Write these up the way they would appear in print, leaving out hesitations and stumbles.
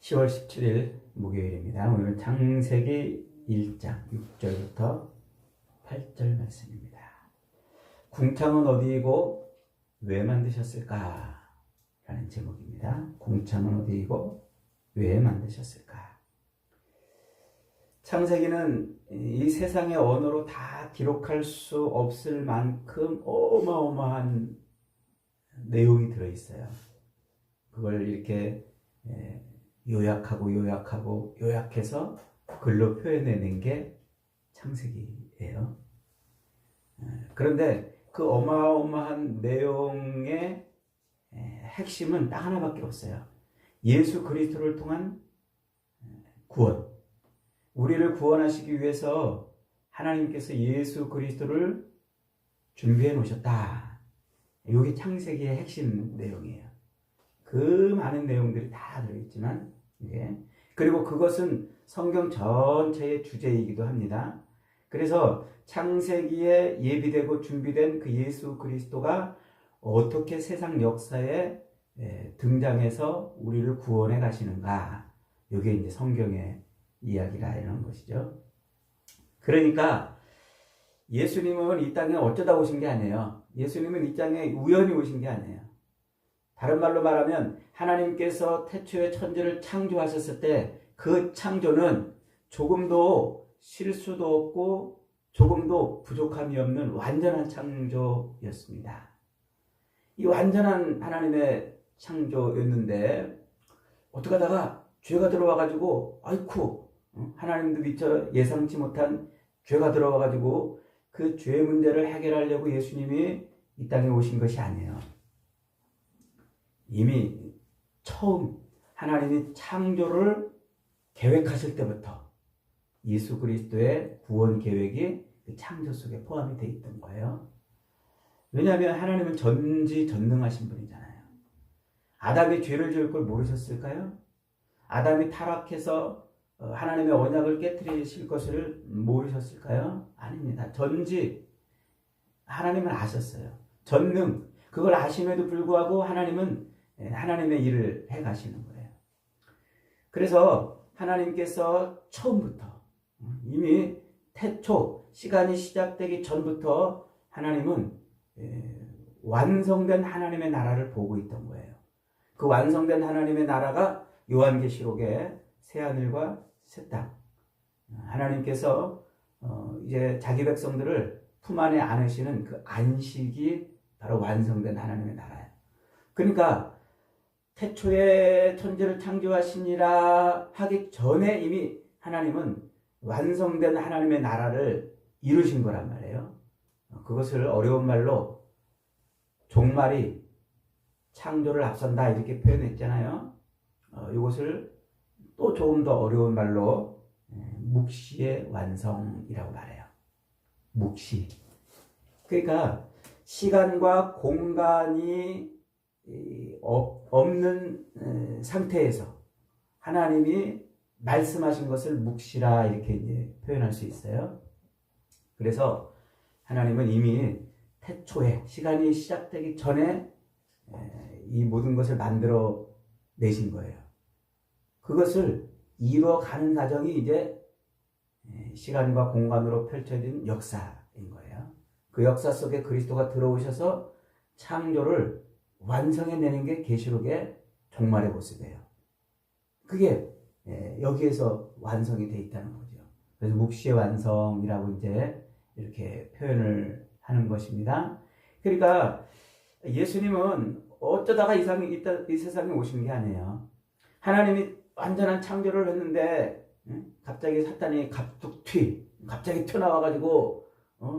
10월 17일 목요일입니다. 오늘은 창세기 1장 6절부터 8절 말씀입니다. 궁창은 어디이고 왜 만드셨을까? 라는 제목입니다. 궁창은 어디이고 왜 만드셨을까? 창세기는 이 세상의 언어로 다 기록할 수 없을 만큼 어마어마한 내용이 들어있어요. 그걸 이렇게 요약해서 글로 표현해낸 게 창세기예요. 그런데 그 어마어마한 내용의 핵심은 딱 하나밖에 없어요. 예수 그리스도를 통한 구원. 우리를 구원하시기 위해서 하나님께서 예수 그리스도를 준비해 놓으셨다. 이게 창세기의 핵심 내용이에요. 그 많은 내용들이 다 들어있지만, 그리고 그것은 성경 전체의 주제이기도 합니다. 그래서 창세기에 예비되고 준비된 그 예수 그리스도가 어떻게 세상 역사에 등장해서 우리를 구원해 가시는가, 이게 이제 성경의 이야기라는 것이죠. 그러니까 예수님은 이 땅에 어쩌다 오신 게 아니에요. 예수님은 이 땅에 우연히 오신 게 아니에요. 다른 말로 말하면 하나님께서 태초에 천지를 창조하셨을 때 그 창조는 조금도 실수도 없고 조금도 부족함이 없는 완전한 창조였습니다. 이 완전한 하나님의 창조였는데 어떻게 하다가 죄가 들어와가지고 아이쿠, 하나님도 미처 예상치 못한 죄가 들어와가지고 그 죄 문제를 해결하려고 예수님이 이 땅에 오신 것이 아니에요. 이미 처음 하나님이 창조를 계획하실 때부터 예수 그리스도의 구원 계획이 그 창조 속에 포함이 되어 있던 거예요. 왜냐하면 하나님은 전지전능하신 분이잖아요. 아담이 죄를 지을 걸 모르셨을까요? 아담이 타락해서 하나님의 언약을 깨트리실 것을 모르셨을까요? 아닙니다. 하나님은 아셨어요. 전능, 그걸 아심에도 불구하고 하나님은 하나님의 일을 해 가시는 거예요. 그래서 하나님께서 처음부터 이미 태초 시간이 시작되기 전부터 하나님은 완성된 하나님의 나라를 보고 있던 거예요. 그 완성된 하나님의 나라가 요한계시록의 새하늘과 새 땅, 하나님께서 이제 자기 백성들을 품 안에 안으시는 그 안식이 바로 완성된 하나님의 나라예요. 그러니까 태초에 천지를 창조하시니라 하기 전에 이미 하나님은 완성된 하나님의 나라를 이루신 거란 말이에요. 그것을 어려운 말로 종말이 창조를 앞선다 이렇게 표현했잖아요. 이것을 또 조금 더 어려운 말로 묵시의 완성이라고 말해요. 묵시. 그러니까 시간과 공간이 없는 상태에서 하나님이 말씀하신 것을 묵시라 이렇게 이제 표현할 수 있어요. 그래서 하나님은 이미 태초에 시간이 시작되기 전에 이 모든 것을 만들어 내신 거예요. 그것을 이루어가는 과정이 이제 시간과 공간으로 펼쳐진 역사인 거예요. 그 역사 속에 그리스도가 들어오셔서 창조를 완성해내는 게 계시록의 종말의 모습이에요. 그게 여기에서 완성이 돼 있다는 거죠. 그래서 묵시의 완성이라고 이제 이렇게 표현을 하는 것입니다. 그러니까 예수님은 어쩌다가 이 세상에 오신 게 아니에요. 하나님이 완전한 창조를 했는데 갑자기 사탄이 갑자기 튀어나와가지고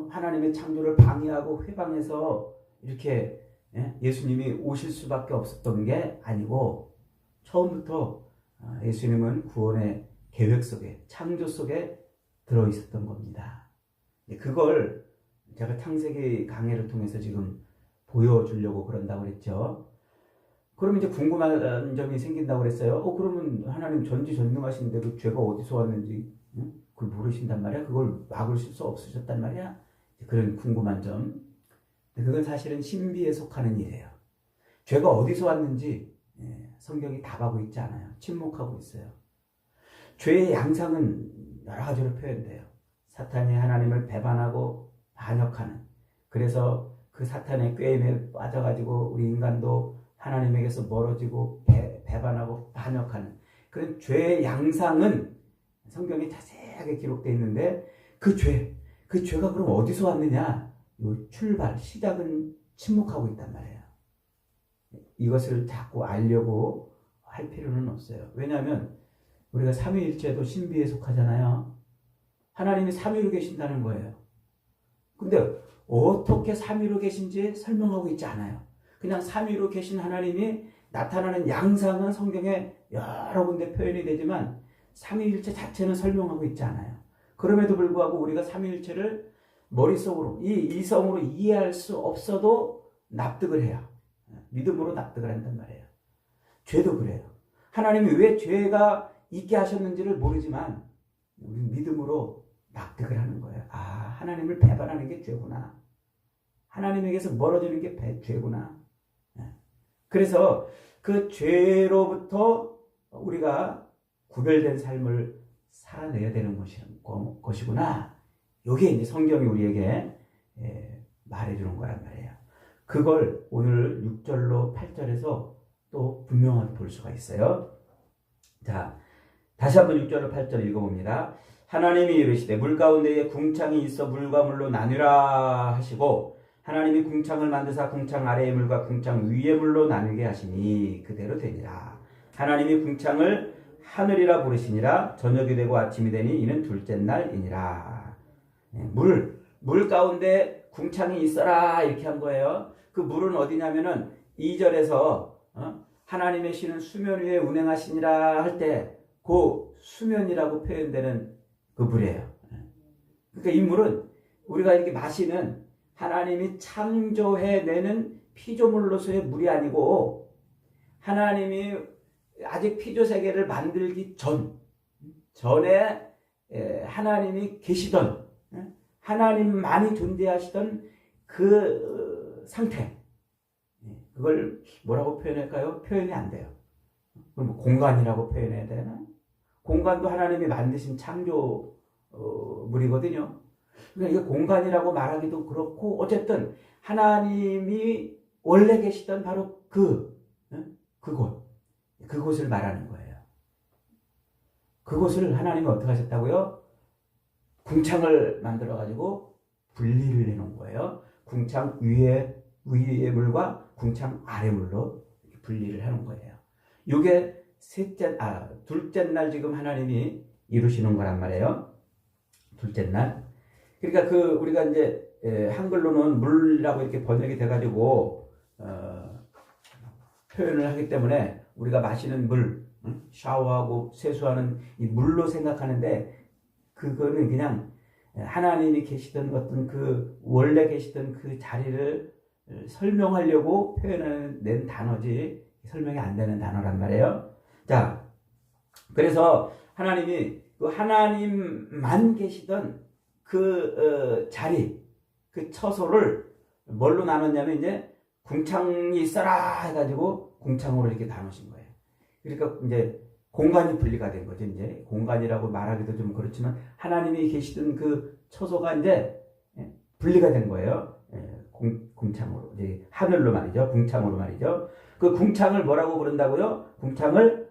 하나님의 창조를 방해하고 회방해서 이렇게 예수님이 오실 수밖에 없었던 게 아니고 처음부터 예수님은 구원의 계획 속에 창조 속에 들어있었던 겁니다. 그걸 제가 창세기 강해를 통해서 지금 보여주려고 그런다고 그랬죠. 그럼 이제 궁금한 점이 생긴다고 그랬어요. 그러면 하나님 전지전능하신데 그 죄가 어디서 왔는지 그걸 모르신단 말이야? 그걸 막을 수 없으셨단 말이야? 그런 궁금한 점. 그건 사실은 신비에 속하는 일이에요. 죄가 어디서 왔는지 성경이 답하고 있지 않아요. 침묵하고 있어요. 죄의 양상은 여러 가지로 표현돼요. 사탄이 하나님을 배반하고 반역하는, 그래서 그 사탄의 꾀임에 빠져가지고 우리 인간도 하나님에게서 멀어지고 배반하고 반역하는 그런 죄의 양상은 성경에 자세하게 기록되어 있는데, 그 죄가 그럼 어디서 왔느냐? 이 출발, 시작은 침묵하고 있단 말이에요. 이것을 자꾸 알려고 할 필요는 없어요. 왜냐하면 우리가 삼위일체도 신비에 속하잖아요. 하나님이 삼위로 계신다는 거예요. 근데 어떻게 삼위로 계신지 설명하고 있지 않아요. 그냥 삼위로 계신 하나님이 나타나는 양상은 성경에 여러 군데 표현이 되지만 삼위일체 자체는 설명하고 있지 않아요. 그럼에도 불구하고 우리가 삼위일체를 머릿속으로 이성으로 이해할 수 없어도 납득을 해요. 믿음으로 납득을 한단 말이에요. 죄도 그래요. 하나님이 왜 죄가 있게 하셨는지를 모르지만 우리는 믿음으로 납득을 하는 거예요. 아, 하나님을 배반하는 게 죄구나. 하나님에게서 멀어지는 게 죄구나. 그래서 그 죄로부터 우리가 구별된 삶을 살아내야 되는 것이구나. 이게 이제 성경이 우리에게 말해주는 거란 말이에요. 그걸 오늘 6절로 8절에서 또 분명하게 볼 수가 있어요. 자, 다시 한번 6절로 8절 읽어봅니다. 하나님이 이르시되 물 가운데에 궁창이 있어 물과 물로 나뉘라 하시고, 하나님이 궁창을 만드사 궁창 아래의 물과 궁창 위의 물로 나누게 하시니 그대로 되니라. 하나님이 궁창을 하늘이라 부르시니라. 저녁이 되고 아침이 되니 이는 둘째 날이니라. 물 가운데 궁창이 있어라 이렇게 한 거예요. 그 물은 어디냐면은 2절에서 하나님의 신은 수면 위에 운행하시니라 할 때 그 수면이라고 표현되는 그 물이에요. 그러니까 이 물은 우리가 이렇게 마시는 하나님이 창조해내는 피조물로서의 물이 아니고, 하나님이 아직 피조세계를 만들기 전에 하나님이 계시던, 하나님만이 존재하시던 그 상태, 그걸 뭐라고 표현할까요? 표현이 안 돼요. 그럼 뭐 공간이라고 표현해야 되나? 공간도 하나님이 만드신 창조 물이거든요. 그러니까 이게 공간이라고 말하기도 그렇고, 어쨌든 하나님이 원래 계시던 바로 그곳을 말하는 거예요. 그곳을 하나님이 어떻게 하셨다고요? 궁창을 만들어가지고 분리를 해놓은 거예요. 궁창 위의 물과 궁창 아래 물로 이렇게 분리를 해놓은 거예요. 이게 둘째 날 지금 하나님이 이루시는 거란 말이에요. 둘째 날. 그러니까 우리가 이제 한글로는 물이라고 이렇게 번역이 돼가지고 표현을 하기 때문에 우리가 마시는 물, 샤워하고 세수하는 이 물로 생각하는데, 그거는 그냥 하나님이 계시던 어떤 원래 계시던 그 자리를 설명하려고 표현해낸 단어지 설명이 안 되는 단어란 말이에요. 자, 그래서 하나님이 하나님만 계시던 자리, 그 처소를 뭘로 나눴냐면 이제 궁창이 있어라 해가지고 궁창으로 이렇게 나누신 거예요. 그러니까 이제 공간이 분리가 된 거죠. 이제 공간이라고 말하기도 좀 그렇지만 하나님이 계시던 그 처소가 이제 분리가 된 거예요. 궁창으로, 이제 하늘로 말이죠. 궁창으로 말이죠. 그 궁창을 뭐라고 부른다고요? 궁창을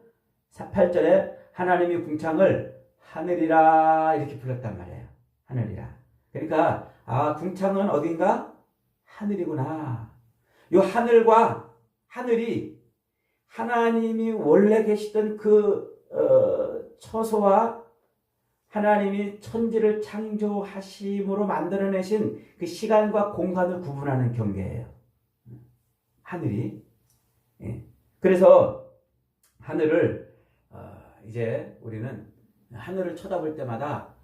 8절에 하나님이 궁창을 하늘이라 이렇게 불렀단 말이에요. 하늘이라. 그러니까 궁창은 어딘가? 하늘이구나. 이 하늘과 하늘이 하나님이 원래 계시던 처소와 하나님이 천지를 창조하심으로 만들어내신 그 시간과 공간을 구분하는 경계예요. 하늘이. 그래서 하늘을 이제 우리는 하늘을 쳐다볼 때마다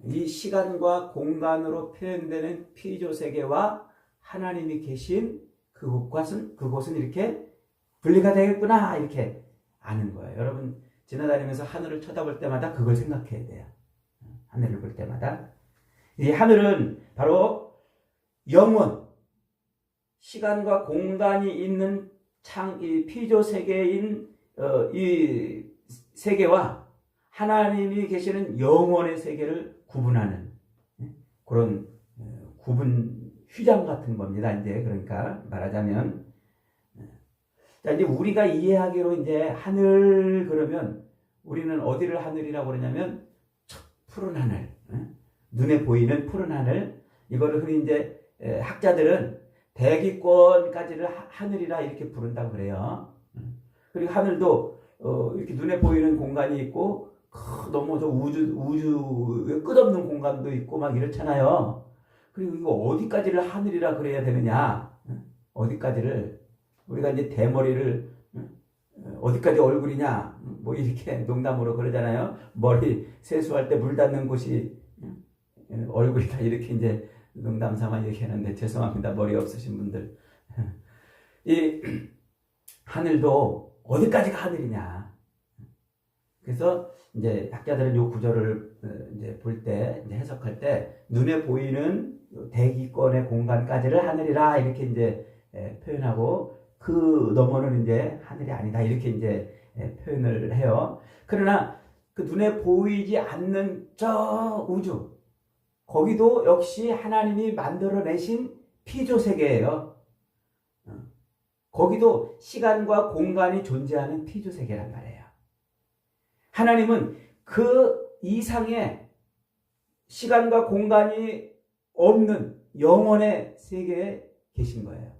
이 시간과 공간으로 표현되는 피조세계와 하나님이 계신 그곳은 이렇게 분리가 되겠구나 이렇게 아는 거예요. 여러분 지나다니면서 하늘을 쳐다볼 때마다 그걸 생각해야 돼요. 하늘을 볼 때마다 이 하늘은 바로 영원, 시간과 공간이 있는 이 피조 세계인 이 세계와 하나님이 계시는 영원의 세계를 구분하는 그런 구분 휘장 같은 겁니다. 이제 그러니까 말하자면 자 이제 우리가 이해하기로 이제 하늘 그러면 우리는 어디를 하늘이라고 그러냐면 푸른 하늘, 눈에 보이는 푸른 하늘 이거를 흔히 이제 학자들은 대기권까지를 하늘이라 이렇게 부른다고 그래요. 그리고 하늘도 이렇게 눈에 보이는 공간이 있고 너무 저 우주 끝없는 공간도 있고 막 이렇잖아요. 그리고 이거 어디까지를 하늘이라 그래야 되느냐? 어디까지를 우리가 이제 대머리를 어디까지 얼굴이냐? 뭐 이렇게 농담으로 그러잖아요. 머리 세수할 때 물 닿는 곳이 얼굴이다 이렇게 이제 농담 삼아 얘기하는데 죄송합니다. 머리 없으신 분들. 이 하늘도 어디까지가 하늘이냐? 그래서 이제 학자들은 이 구절을 이제 볼 때 이제 해석할 때 눈에 보이는 대기권의 공간까지를 하늘이라 이렇게 이제 표현하고 그 너머는 이제 하늘이 아니다 이렇게 이제 표현을 해요. 그러나 그 눈에 보이지 않는 저 우주 거기도 역시 하나님이 만들어내신 피조 세계예요. 거기도 시간과 공간이 존재하는 피조 세계란 말이에요. 하나님은 그 이상의 시간과 공간이 없는 영원의 세계에 계신 거예요.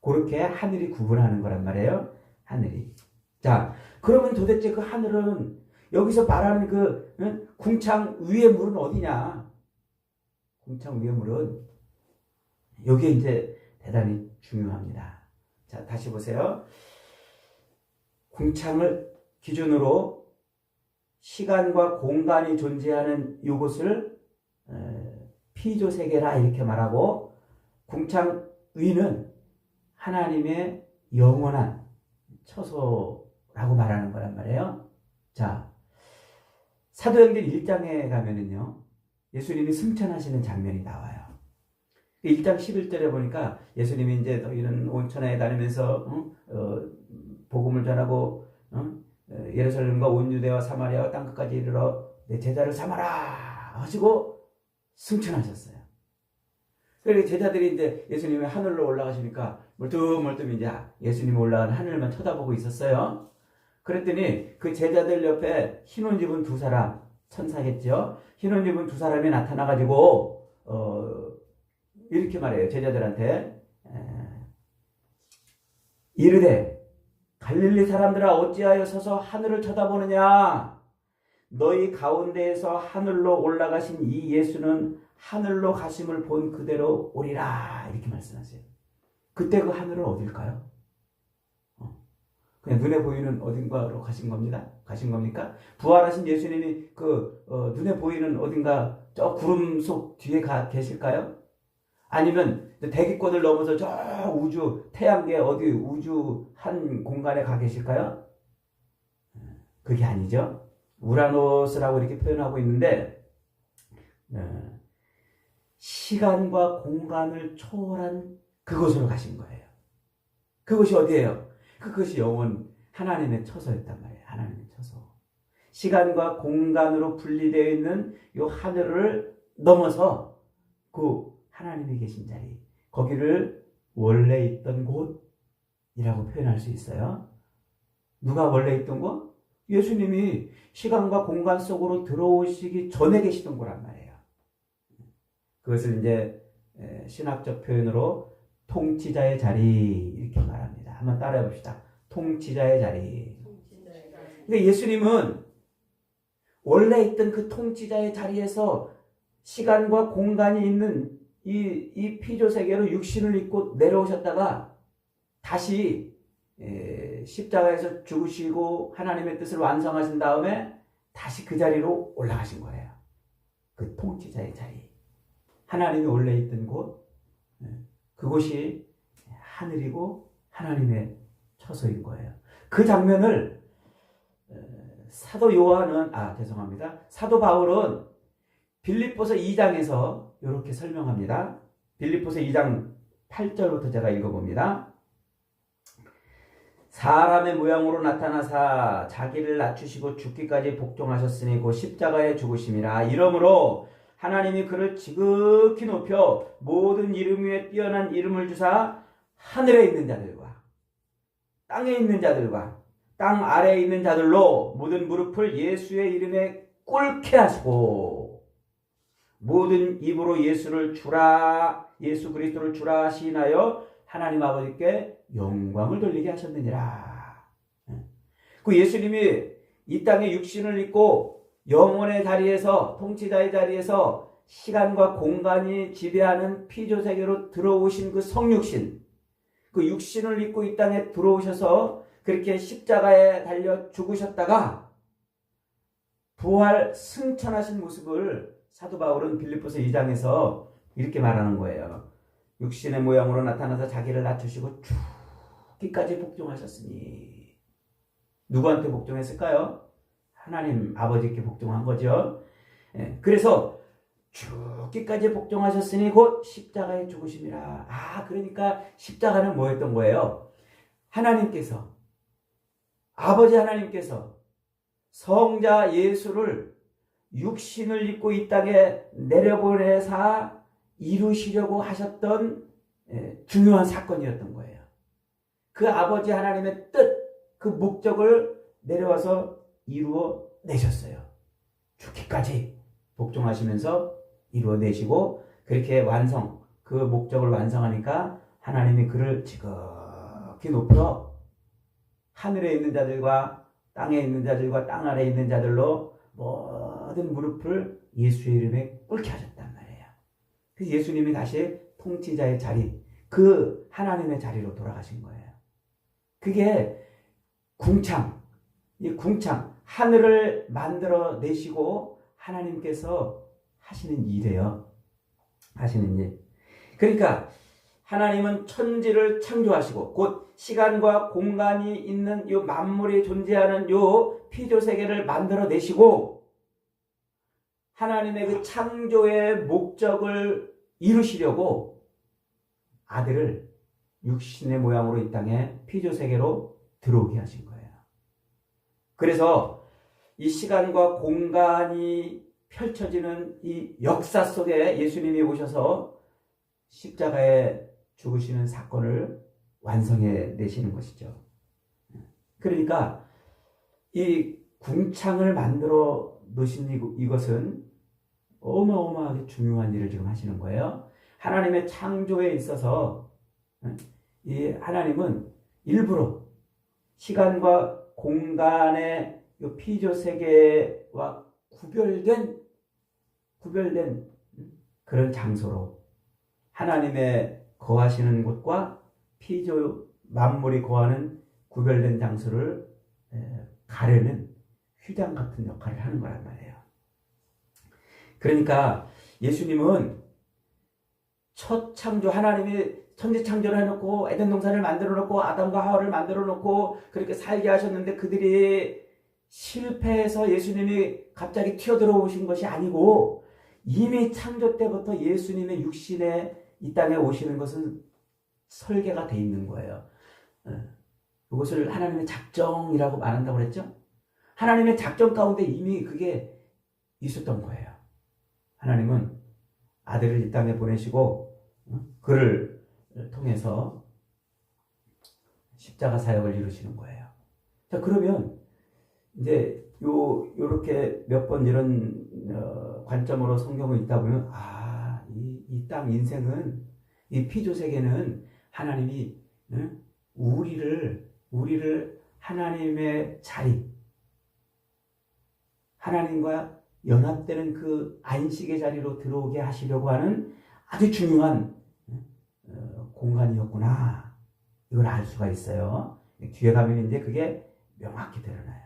그렇게 하늘이 구분하는 거란 말이에요. 하늘이. 자, 그러면 도대체 그 하늘은 여기서 말하는 그 궁창 위의 물은 어디냐? 궁창 위의 물은 여기에 이제 대단히 중요합니다. 자, 다시 보세요. 궁창을 기준으로 시간과 공간이 존재하는 이곳을 피조 세계라 이렇게 말하고 궁창 위는 하나님의 영원한 처소라고 말하는 거란 말이에요. 자, 사도행전 1장에 가면은요, 예수님이 승천하시는 장면이 나와요. 1장 11절에 보니까 예수님이 이제 너희는 온천하에 다니면서 복음을 전하고 예루살렘과 온 유대와 사마리아와 땅끝까지 이르러 내 제자를 삼아라 하시고 승천하셨어요. 그리고 제자들이 이제 예수님이 하늘로 올라가시니까 멀뚱멀뚱 이제 예수님이 올라간 하늘만 쳐다보고 있었어요. 그랬더니 그 제자들 옆에 흰 옷 입은 두 사람, 천사겠죠? 흰 옷 입은 두 사람이 나타나가지고 이렇게 말해요. 제자들한테 이르되 갈릴리 사람들아 어찌하여 서서 하늘을 쳐다보느냐? 너희 가운데에서 하늘로 올라가신 이 예수는 하늘로 가심을 본 그대로 오리라 이렇게 말씀하세요. 그때 그 하늘은 어딜까요? 그냥 눈에 보이는 어딘가로 가신 겁니다. 가신 겁니까? 부활하신 예수님이 눈에 보이는 어딘가 저 구름 속 뒤에 계실까요? 아니면 대기권을 넘어서 저 우주 태양계 어디 우주 한 공간에 가 계실까요? 그게 아니죠. 우라노스라고 이렇게 표현하고 있는데 시간과 공간을 초월한 그곳으로 가신 거예요. 그곳이 어디예요? 그것이 영원 하나님의 처소였단 말이에요. 하나님의 처소. 시간과 공간으로 분리되어 있는 이 하늘을 넘어서 그 하나님이 계신 자리, 거기를 원래 있던 곳이라고 표현할 수 있어요. 누가 원래 있던 곳? 예수님이 시간과 공간 속으로 들어오시기 전에 계시던 곳란 말이에요. 그것을 이제 신학적 표현으로 통치자의 자리 이렇게 말합니다. 한번 따라해 봅시다. 통치자의 자리. 근데 예수님은 원래 있던 그 통치자의 자리에서 시간과 공간이 있는 이 피조 세계로 육신을 입고 내려오셨다가 다시 십자가에서 죽으시고 하나님의 뜻을 완성하신 다음에 다시 그 자리로 올라가신 거예요. 그 통치자의 자리. 하나님이 원래 있던 곳, 그곳이 하늘이고 하나님의 처소인 거예요. 그 장면을 사도 바울은 빌립보서 2장에서 이렇게 설명합니다. 빌립보서 2장 8절부터 제가 읽어봅니다. 사람의 모양으로 나타나사 자기를 낮추시고 죽기까지 복종하셨으니 곧 십자가에 죽으심이라. 이러므로 하나님이 그를 지극히 높여 모든 이름 위에 뛰어난 이름을 주사 하늘에 있는 자들과 땅에 있는 자들과 땅 아래에 있는 자들로 모든 무릎을 예수의 이름에 꿇게 하시고 모든 입으로 예수 그리스도를 주라 시인하여 하나님 아버지께 영광을 돌리게 하셨느니라. 그 예수님이 이 땅에 육신을 입고 영혼의 자리에서, 통치자의 자리에서 시간과 공간이 지배하는 피조세계로 들어오신 그 성육신, 그 육신을 입고 이 땅에 들어오셔서 그렇게 십자가에 달려 죽으셨다가 부활 승천하신 모습을 사도 바울은 빌립보서 2장에서 이렇게 말하는 거예요. 육신의 모양으로 나타나서 자기를 낮추시고 죽기까지 복종하셨으니. 누구한테 복종했을까요? 하나님 아버지께 복종한 거죠. 그래서 죽기까지 복종하셨으니 곧 십자가에 죽으심이라. 그러니까 십자가는 뭐였던 거예요? 하나님께서, 아버지 하나님께서 성자 예수를 육신을 입고 이 땅에 내려보내사 이루시려고 하셨던 중요한 사건이었던 거예요. 그 아버지 하나님의 뜻, 그 목적을 내려와서 이루어 내셨어요. 죽기까지 복종하시면서 이루어 내시고 그렇게 그 목적을 완성하니까 하나님이 그를 지극히 높여 하늘에 있는 자들과 땅에 있는 자들과 땅 아래에 있는 자들로 모든 무릎을 예수의 이름에 꿇게 하셨단 말이에요. 그래서 예수님이 다시 통치자의 자리, 그 하나님의 자리로 돌아가신 거예요. 그게 이 궁창, 하늘을 만들어 내시고 하나님께서 하시는 일이에요. 하시는 일. 그러니까 하나님은 천지를 창조하시고 곧 시간과 공간이 있는 이 만물이 존재하는 이 피조세계를 만들어 내시고 하나님의 그 창조의 목적을 이루시려고 아들을 육신의 모양으로 이 땅에 피조세계로 들어오게 하신 거예요. 그래서 이 시간과 공간이 펼쳐지는 이 역사 속에 예수님이 오셔서 십자가에 죽으시는 사건을 완성해 내시는 것이죠. 그러니까 이 궁창을 만들어 놓으신 이것은 어마어마하게 중요한 일을 지금 하시는 거예요. 하나님의 창조에 있어서 이 하나님은 일부러 시간과 공간의 이 피조 세계와 구별된 그런 장소로 하나님의 거하시는 곳과 피조 만물이 거하는 구별된 장소를 가르는 휘장 같은 역할을 하는 거란 말이에요. 그러니까 예수님은 첫 창조, 하나님이 천지 창조를 해놓고 에덴 동산을 만들어 놓고 아담과 하와를 만들어 놓고 그렇게 살게 하셨는데 그들이 실패해서 예수님이 갑자기 튀어들어오신 것이 아니고 이미 창조 때부터 예수님의 육신에 이 땅에 오시는 것은 설계가 돼 있는 거예요. 그것을 하나님의 작정이라고 말한다고 그랬죠? 하나님의 작정 가운데 이미 그게 있었던 거예요. 하나님은 아들을 이 땅에 보내시고 그를 통해서 십자가 사역을 이루시는 거예요. 자, 그러면 이제 요렇게 몇 번 이런 관점으로 성경을 읽다 보면 이 땅 인생은 이 피조 세계는 하나님이 우리를 하나님의 자리, 하나님과 연합되는 그 안식의 자리로 들어오게 하시려고 하는 아주 중요한 공간이었구나. 이걸 알 수가 있어요. 뒤에 가면 이제 그게 명확히 드러나요.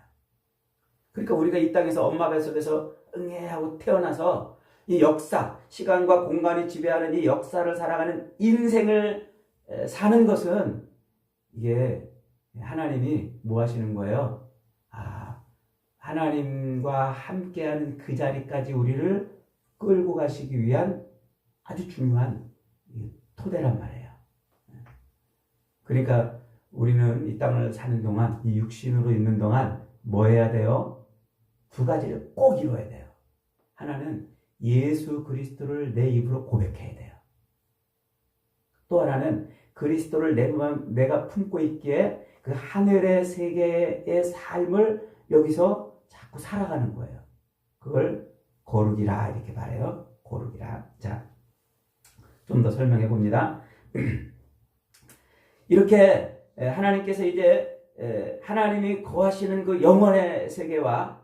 그러니까 우리가 이 땅에서 엄마 뱃속에서 응애하고 태어나서 이 역사, 시간과 공간이 지배하는 이 역사를 살아가는 인생을 사는 것은 이게 하나님이 뭐 하시는 거예요? 하나님과 함께하는 그 자리까지 우리를 끌고 가시기 위한 아주 중요한 토대란 말이에요. 그러니까 우리는 이 땅을 사는 동안, 이 육신으로 있는 동안 뭐 해야 돼요? 두 가지를 꼭 이루어야 돼요. 하나는 예수 그리스도를 내 입으로 고백해야 돼요. 또 하나는 그리스도를 내가 품고 있기에 그 하늘의 세계의 삶을 여기서 자꾸 살아가는 거예요. 그걸 거룩이라 이렇게 말해요. 거룩이라. 자, 좀 더 설명해 봅니다. 이렇게 하나님께서 이제 하나님이 거하시는 그 영원의 세계와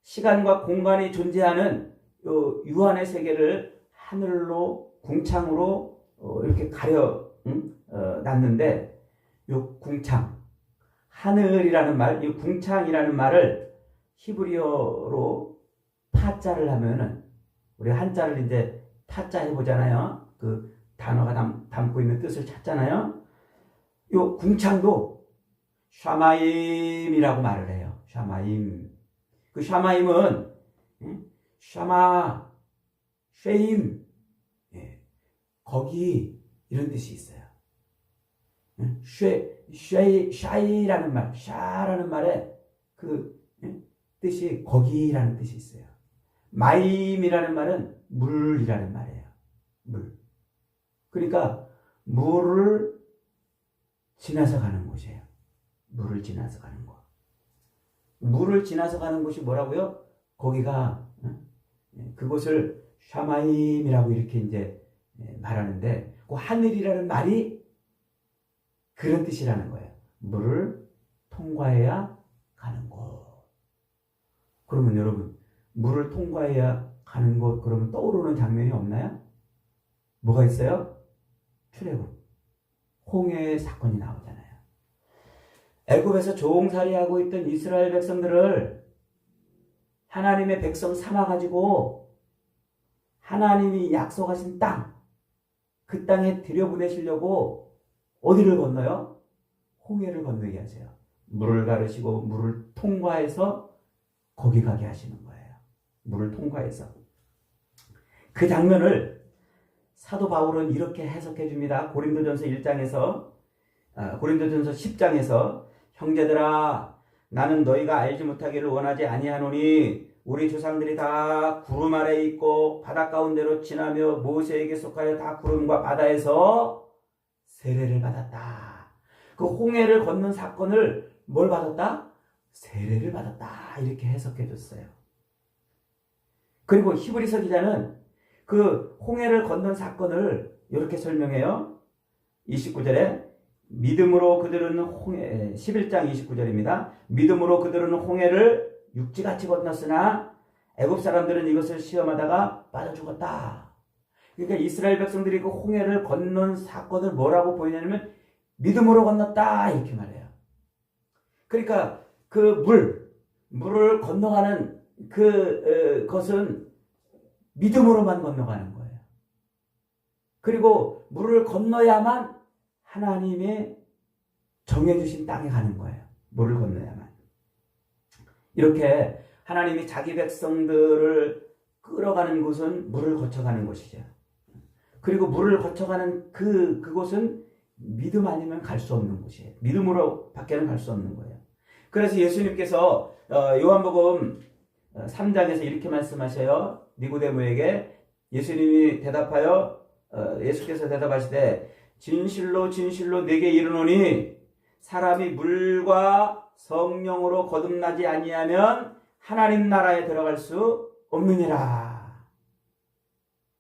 시간과 공간이 존재하는 요 유한의 세계를 하늘로 궁창으로 이렇게 가려 놨는데, 요 궁창, 하늘이라는 말, 이 궁창이라는 말을 히브리어로 파자를 하면은, 우리 한자를 이제 타자 해보잖아요. 그 단어가 담고 있는 뜻을 찾잖아요. 요 궁창도 샤마임이라고 말을 해요. 샤마임. 그 샤마임은 샤마, 쉐임, 거기 이런 뜻이 있어요. 샤이라는 말, 샤라는 말에 그 뜻이 거기라는 뜻이 있어요. 마임이라는 말은 물이라는 말이에요. 물. 그러니까 물을 지나서 가는 곳이에요. 물을 지나서 가는 곳. 물을 지나서 가는 곳이 뭐라고요? 거기가 그곳을 샤마임이라고 이렇게 이제 말하는데, 그 하늘이라는 말이 그런 뜻이라는 거예요. 물을 통과해야 가는 곳. 그러면 여러분, 물을 통과해야 가는 곳, 그러면 떠오르는 장면이 없나요? 뭐가 있어요? 출애굽, 홍해의 사건이 나오잖아요. 애굽에서 종살이하고 있던 이스라엘 백성들을 하나님의 백성 삼아가지고 하나님이 약속하신 땅, 그 땅에 들여보내시려고 어디를 건너요? 홍해를 건너게 하세요. 물을 가르시고 물을 통과해서 거기 가게 하시는 거예요. 물을 통과해서. 그 장면을 사도 바울은 이렇게 해석해 줍니다. 고린도전서 1장에서, 고린도전서 10장에서, 형제들아, 나는 너희가 알지 못하기를 원하지 아니하노니 우리 조상들이 다 구름 아래에 있고 바다 가운데로 지나며 모세에게 속하여 다 구름과 바다에서 세례를 받았다. 그 홍해를 걷는 사건을 뭘 받았다? 세례를 받았다. 이렇게 해석해 줬어요. 그리고 히브리서 기자는 그 홍해를 걷는 사건을 이렇게 설명해요. 29절에 믿음으로 그들은 11장 29절입니다. 믿음으로 그들은 홍해를 육지같이 건넜으나 애굽 사람들은 이것을 시험하다가 빠져 죽었다. 그러니까 이스라엘 백성들이 그 홍해를 건넌 사건을 뭐라고 보이냐면 믿음으로 건넜다 이렇게 말해요. 그러니까 그 물을 건너가는 그것은 믿음으로만 건너가는 거예요. 그리고 물을 건너야만 하나님의 정해주신 땅에 가는 거예요. 물을 건너야만. 이렇게 하나님이 자기 백성들을 끌어가는 곳은 물을 거쳐가는 곳이죠. 그리고 물을 거쳐가는 그곳은 믿음 아니면 갈 수 없는 곳이에요. 믿음으로 밖에는 갈 수 없는 거예요. 그래서 예수님께서 요한복음 3장에서 이렇게 말씀하셔요. 니고데모에게 예수님이 대답하여 예수께서 대답하시되 진실로 진실로 내게 이르노니 사람이 물과 성령으로 거듭나지 아니하면 하나님 나라에 들어갈 수 없느니라.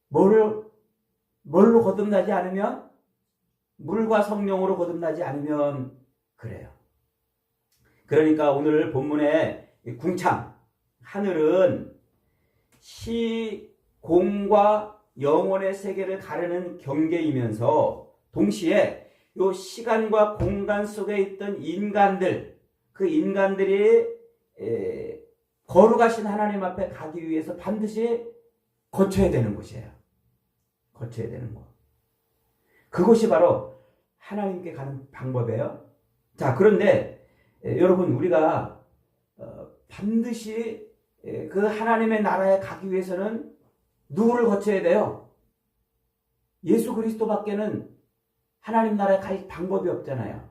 뭘로 거듭나지 않으면? 물과 성령으로 거듭나지 않으면 그래요. 그러니까 오늘 본문의 궁창, 하늘은 시공과 영혼의 세계를 가르는 경계이면서 동시에 이 시간과 공간 속에 있던 인간들, 그 인간들이 거룩하신 하나님 앞에 가기 위해서 반드시 거쳐야 되는 곳이에요. 거쳐야 되는 곳. 그것이 바로 하나님께 가는 방법이에요. 자, 그런데 여러분, 우리가 반드시 그 하나님의 나라에 가기 위해서는 누구를 거쳐야 돼요? 예수 그리스도밖에는 하나님 나라에 갈 방법이 없잖아요.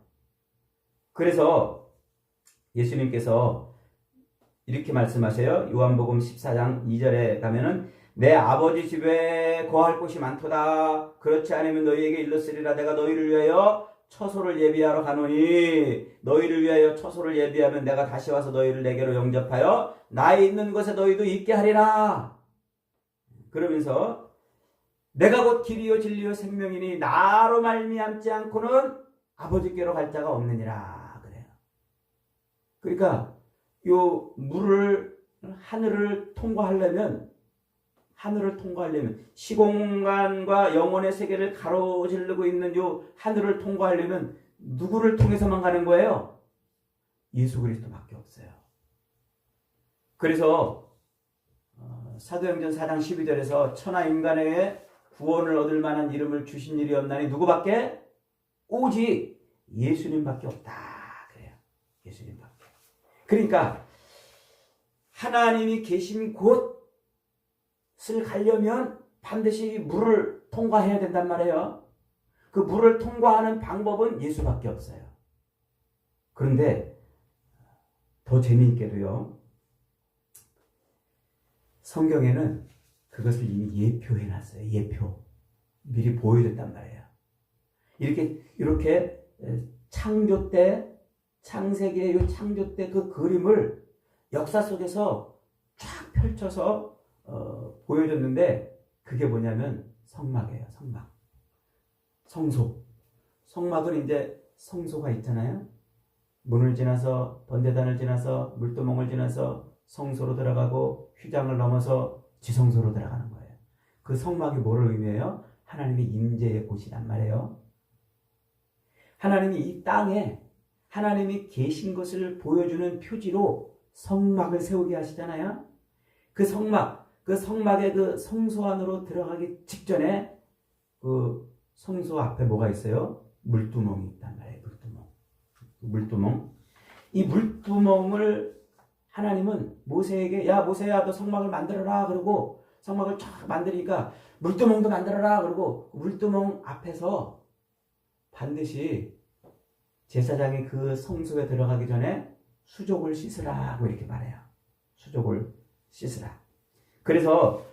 그래서 예수님께서 이렇게 말씀하세요. 요한복음 14장 2절에 가면은 내 아버지 집에 거할 곳이 많도다. 그렇지 않으면 너희에게 일렀으리라. 내가 너희를 위하여 처소를 예비하러 가노니 너희를 위하여 처소를 예비하면 내가 다시 와서 너희를 내게로 영접하여 나에 있는 곳에 너희도 있게 하리라. 그러면서 내가 곧 길이요 진리요 생명이니 나로 말미암지 않고는 아버지께로 갈 자가 없느니라. 그래요. 그러니까 요 물을 하늘을 통과하려면 시공간과 영혼의 세계를 가로지르고 있는 요 하늘을 통과하려면 누구를 통해서만 가는 거예요? 예수 그리스도밖에 없어요. 그래서 사도행전 4장 12절에서 천하 인간에게 구원을 얻을 만한 이름을 주신 일이 없나니 누구밖에? 오직 예수님밖에 없다. 그래요. 예수님밖에. 그러니까 하나님이 계신 곳을 가려면 반드시 물을 통과해야 된단 말이에요. 그 물을 통과하는 방법은 예수밖에 없어요. 그런데 더 재미있게도요. 성경에는 그것을 이미 예표해놨어요. 예표. 미리 보여줬단 말이에요. 이렇게 창조 때, 창세기의 이 창조 때 그 그림을 역사 속에서 쫙 펼쳐서 보여줬는데 그게 뭐냐면 성막이에요. 성막. 성소. 성막은 이제 성소가 있잖아요. 문을 지나서 번제단을 지나서 물두멍을 지나서 성소로 들어가고 휘장을 넘어서 지성소로 들어가는 거예요. 그 성막이 뭐를 의미해요? 하나님의 임재의 곳이란 말이에요. 하나님이 이 땅에 하나님이 계신 것을 보여주는 표지로 성막을 세우게 하시잖아요. 그 성막의 그 성소 안으로 들어가기 직전에 그 성소 앞에 뭐가 있어요? 물두멍이 있단 말이에요. 물두멍. 이 물두멍을 하나님은 모세에게 야 모세야 너 성막을 만들어라 그러고 성막을 쫙 만드니까 물두멍도 만들어라 그러고 물두멍 앞에서 반드시 제사장이 그 성소에 들어가기 전에 수족을 씻으라고 이렇게 말해요. 수족을 씻으라. 그래서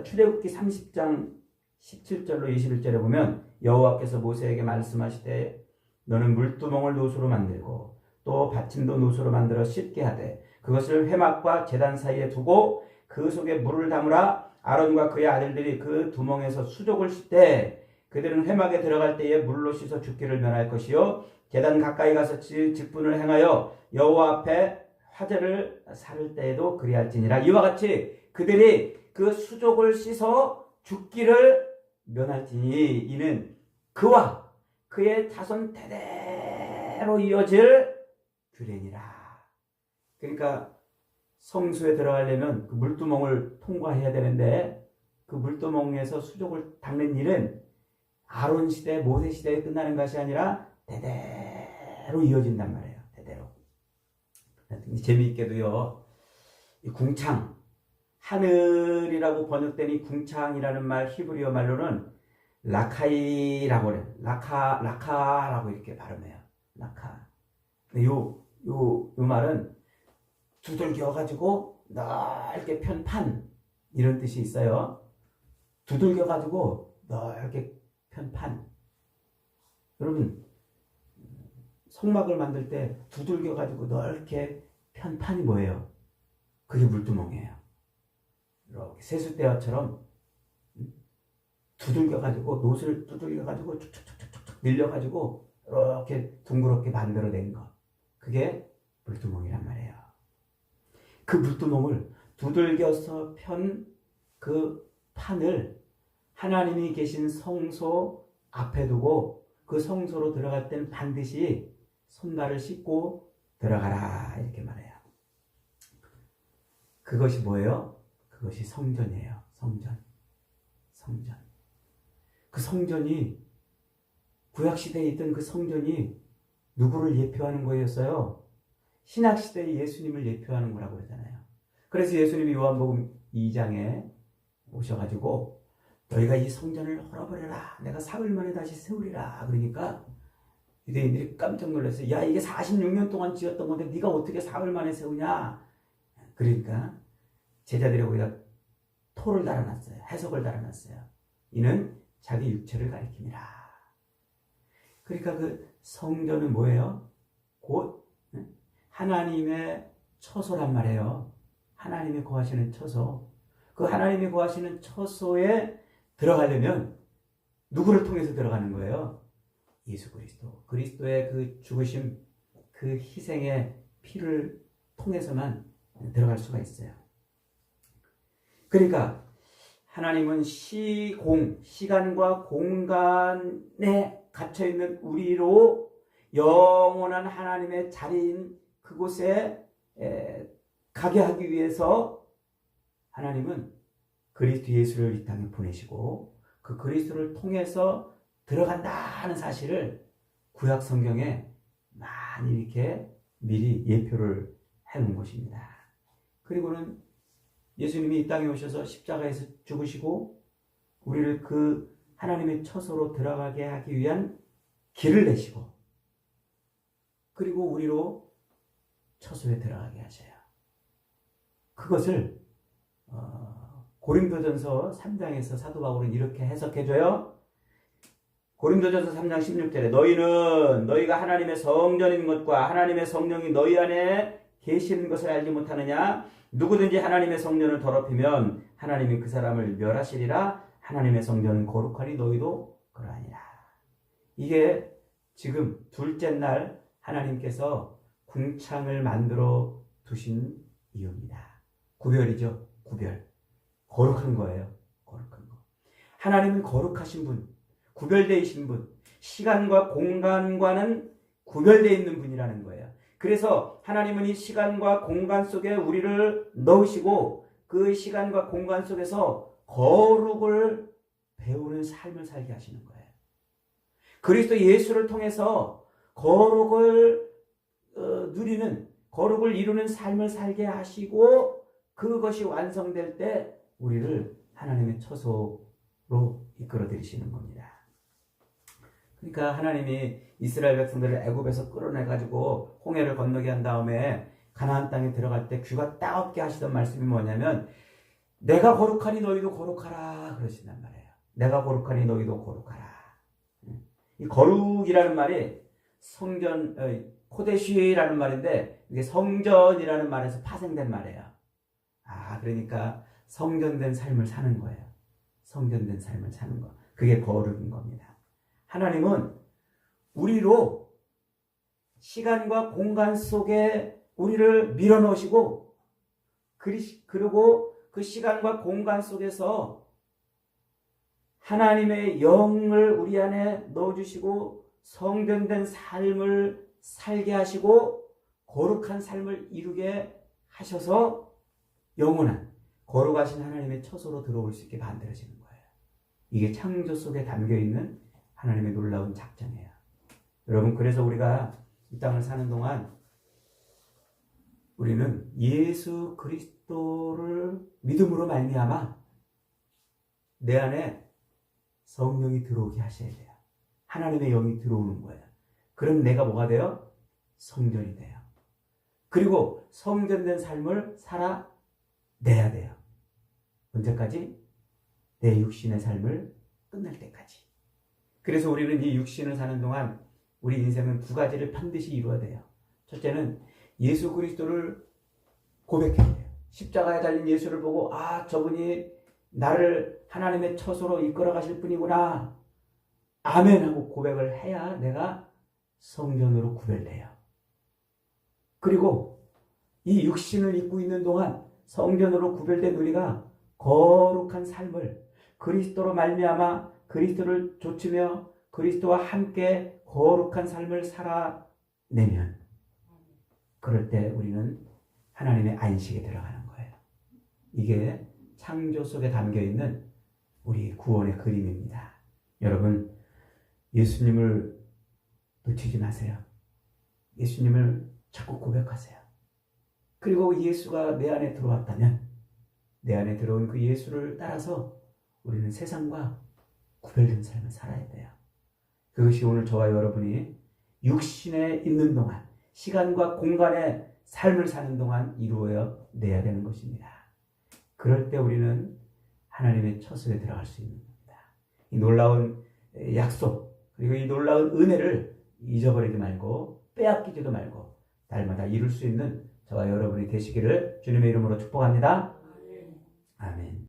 출애굽기 30장 17절로 21절에 보면 여호와께서 모세에게 말씀하시되 너는 물두멍을 노수로 만들고 또 받침도 노수로 만들어 씻게 하되 그것을 회막과 제단 사이에 두고 그 속에 물을 담으라. 아론과 그의 아들들이 그 두멍에서 수족을 씻되 그들은 회막에 들어갈 때에 물로 씻어 죽기를 면할 것이요 제단 가까이 가서 직분을 행하여 여호와 앞에 화제를 살을 때에도 그리할지니라. 이와 같이 그들이 그 수족을 씻어 죽기를 면할지니 이는 그와 그의 자손 대대로 이어질 규례니라. 그러니까 성소에 들어가려면 그 물두멍을 통과해야 되는데 그 물두멍에서 수족을 닦는 일은 아론 시대, 모세 시대에 끝나는 것이 아니라 대대로 이어진단 말이에요. 대대로. 재미있게도요. 이 궁창, 하늘이라고 번역된 이 궁창이라는 말 히브리어 말로는 라카이라고 그래요. 라카라고 이렇게 발음해요. 라카. 요 말은 두들겨가지고 넓게 편 판 이런 뜻이 있어요. 두들겨가지고 넓게 편 판. 여러분 성막을 만들 때 두들겨가지고 넓게 편 판이 뭐예요? 그게 물두멍이에요. 이렇게 세숫대야처럼 두들겨가지고 노스를 두들겨가지고 축축축축축 밀려가지고 이렇게 둥그렇게 만들어낸 것. 그게 물두멍이란 말이에요. 그 물두멍을 두들겨서 편 그 판을 하나님이 계신 성소 앞에 두고 그 성소로 들어갈 때는 반드시 손발을 씻고 들어가라 이렇게 말해요. 그것이 뭐예요? 그것이 성전이에요. 성전. 그 성전이 구약시대에 있던 그 성전이 누구를 예표하는 거였어요? 신약시대의 예수님을 예표하는 거라고 그러잖아요. 그래서 예수님이 요한복음 2장에 오셔가지고 너희가 이 성전을 헐어버려라. 내가 사흘 만에 다시 세우리라. 그러니까 유대인들이 깜짝 놀랐어요. 야, 이게 46년 동안 지었던 건데 네가 어떻게 사흘 만에 세우냐? 그러니까 제자들이 거기다 토를 달아놨어요. 해석을 달아놨어요. 이는 자기 육체를 가리킵니다. 그러니까 그 성전은 뭐예요? 곧 하나님의 처소란 말이에요. 하나님이 거하시는 처소. 그 하나님이 거하시는 처소에 들어가려면 누구를 통해서 들어가는 거예요? 예수 그리스도. 그리스도의 그 죽으심, 그 희생의 피를 통해서만 들어갈 수가 있어요. 그러니까 하나님은 시간과 공간에 갇혀있는 우리로 영원한 하나님의 자리인 그곳에 가게 하기 위해서 하나님은 그리스도 예수를 이 땅에 보내시고 그 그리스도를 통해서 들어간다 하는 사실을 구약 성경에 많이 이렇게 미리 예표를 해놓은 것입니다. 그리고는 예수님이 이 땅에 오셔서 십자가에서 죽으시고 우리를 그 하나님의 처소로 들어가게 하기 위한 길을 내시고 그리고 우리로 처소에 들어가게 하셔요. 그것을 고린도전서 3장에서 사도 바울은 이렇게 해석해줘요. 고린도전서 3장 16절에 너희가 하나님의 성전인 것과 하나님의 성령이 너희 안에 계시는 것을 알지 못하느냐? 누구든지 하나님의 성전을 더럽히면 하나님이 그 사람을 멸하시리라. 하나님의 성전은 거룩하니 너희도 그러하니라. 이게 지금 둘째 날 하나님께서 궁창을 만들어 두신 이유입니다. 구별이죠. 구별. 거룩한 거예요. 거룩한 거. 하나님은 거룩하신 분, 구별되신 분, 시간과 공간과는 구별되어 있는 분이라는 거예요. 그래서 하나님은 이 시간과 공간 속에 우리를 넣으시고 그 시간과 공간 속에서 거룩을 배우는 삶을 살게 하시는 거예요. 그리스도 예수를 통해서 거룩을 누리는, 거룩을 이루는 삶을 살게 하시고 그것이 완성될 때 우리를 하나님의 처소로 이끌어 들이시는 겁니다. 그러니까 하나님이 이스라엘 백성들을 애굽에서 끌어내가지고 홍해를 건너게 한 다음에 가나안 땅에 들어갈 때 귀가 따갑게 하시던 말씀이 뭐냐면 내가 거룩하니 너희도 거룩하라 그러신단 말이에요. 내가 거룩하니 너희도 거룩하라. 이 거룩이라는 말이 성전, 코데시라는 말인데 이게 성전이라는 말에서 파생된 말이에요. 그러니까 성전된 삶을 사는 거예요. 성전된 삶을 사는 거. 그게 거룩인 겁니다. 하나님은 우리로 시간과 공간 속에 우리를 밀어넣으시고 그리고 그 시간과 공간 속에서 하나님의 영을 우리 안에 넣어주시고 성전된 삶을 살게 하시고 거룩한 삶을 이루게 하셔서 영원한 거룩하신 하나님의 처소로 들어올 수 있게 만들어지는 거예요. 이게 창조 속에 담겨있는 하나님의 놀라운 작정이에요. 여러분, 그래서 우리가 이 땅을 사는 동안 우리는 예수 그리스도를 믿음으로 말미암아 내 안에 성령이 들어오게 하셔야 돼요. 하나님의 영이 들어오는 거예요. 그럼 내가 뭐가 돼요? 성전이 돼요. 그리고 성전된 삶을 살아내야 돼요. 언제까지? 내 육신의 삶을 끝날 때까지. 그래서 우리는 이 육신을 사는 동안 우리 인생은 두 가지를 반드시 이루어야 돼요. 첫째는 예수 그리스도를 고백해야 돼요. 십자가에 달린 예수를 보고 저분이 나를 하나님의 처소로 이끌어 가실 분이구나. 아멘 하고 고백을 해야 내가 성전으로 구별돼요. 그리고 이 육신을 입고 있는 동안 성전으로 구별된 우리가 거룩한 삶을 그리스도로 말미암아 그리스도를 좇으며 그리스도와 함께 거룩한 삶을 살아내면 그럴 때 우리는 하나님의 안식에 들어가는 거예요. 이게 창조 속에 담겨있는 우리 구원의 그림입니다. 여러분, 예수님을 놓치지 마세요. 예수님을 자꾸 고백하세요. 그리고 예수가 내 안에 들어왔다면 내 안에 들어온 그 예수를 따라서 우리는 세상과 구별된 삶을 살아야 돼요. 그것이 오늘 저와 여러분이 육신에 있는 동안, 시간과 공간의 삶을 사는 동안 이루어 내야 되는 것입니다. 그럴 때 우리는 하나님의 처소에 들어갈 수 있는 겁니다. 이 놀라운 약속, 그리고 이 놀라운 은혜를 잊어버리지 말고 빼앗기지도 말고 날마다 이룰 수 있는 저와 여러분이 되시기를 주님의 이름으로 축복합니다. 아멘.